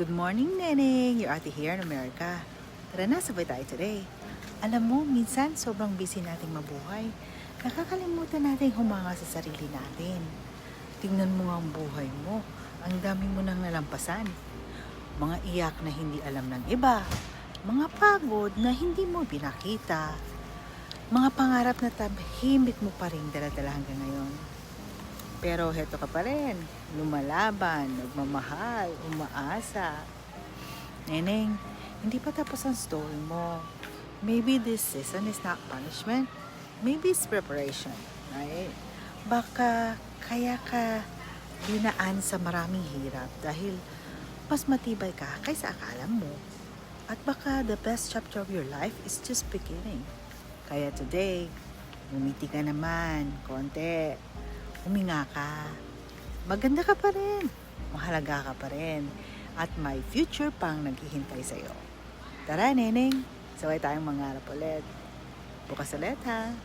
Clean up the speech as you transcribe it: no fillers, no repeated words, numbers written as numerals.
Good morning, Neneng! Your ate here in America. Tara na, sabay tayo today. Alam mo, minsan sobrang busy nating mabuhay. Nakakalimutan nating humanga sa sarili natin. Tingnan mo nga ang buhay mo. Ang dami mo nang nalampasan. Mga iyak na hindi alam ng iba. Mga pagod na hindi mo pinakita. Mga pangarap na tahimik mo pa rin dala-dala hanggang ngayon. Pero heto ka pa rin, lumalaban, nagmamahal, umaasa. Neneng, hindi pa tapos ang story mo. Maybe this season is not punishment. Maybe it's preparation, right? Baka kaya ka dinaan sa maraming hirap dahil mas matibay ka kaysa akala mo. At baka the best chapter of your life is just beginning. Kaya today, umiti ka naman, konti. Huminga ka. Maganda ka pa rin. Mahalaga ka pa rin. At may future pang naghihintay sa'yo. Tara, Neneng. Sabay tayong mangarap ulit. Bukas ulit, ha?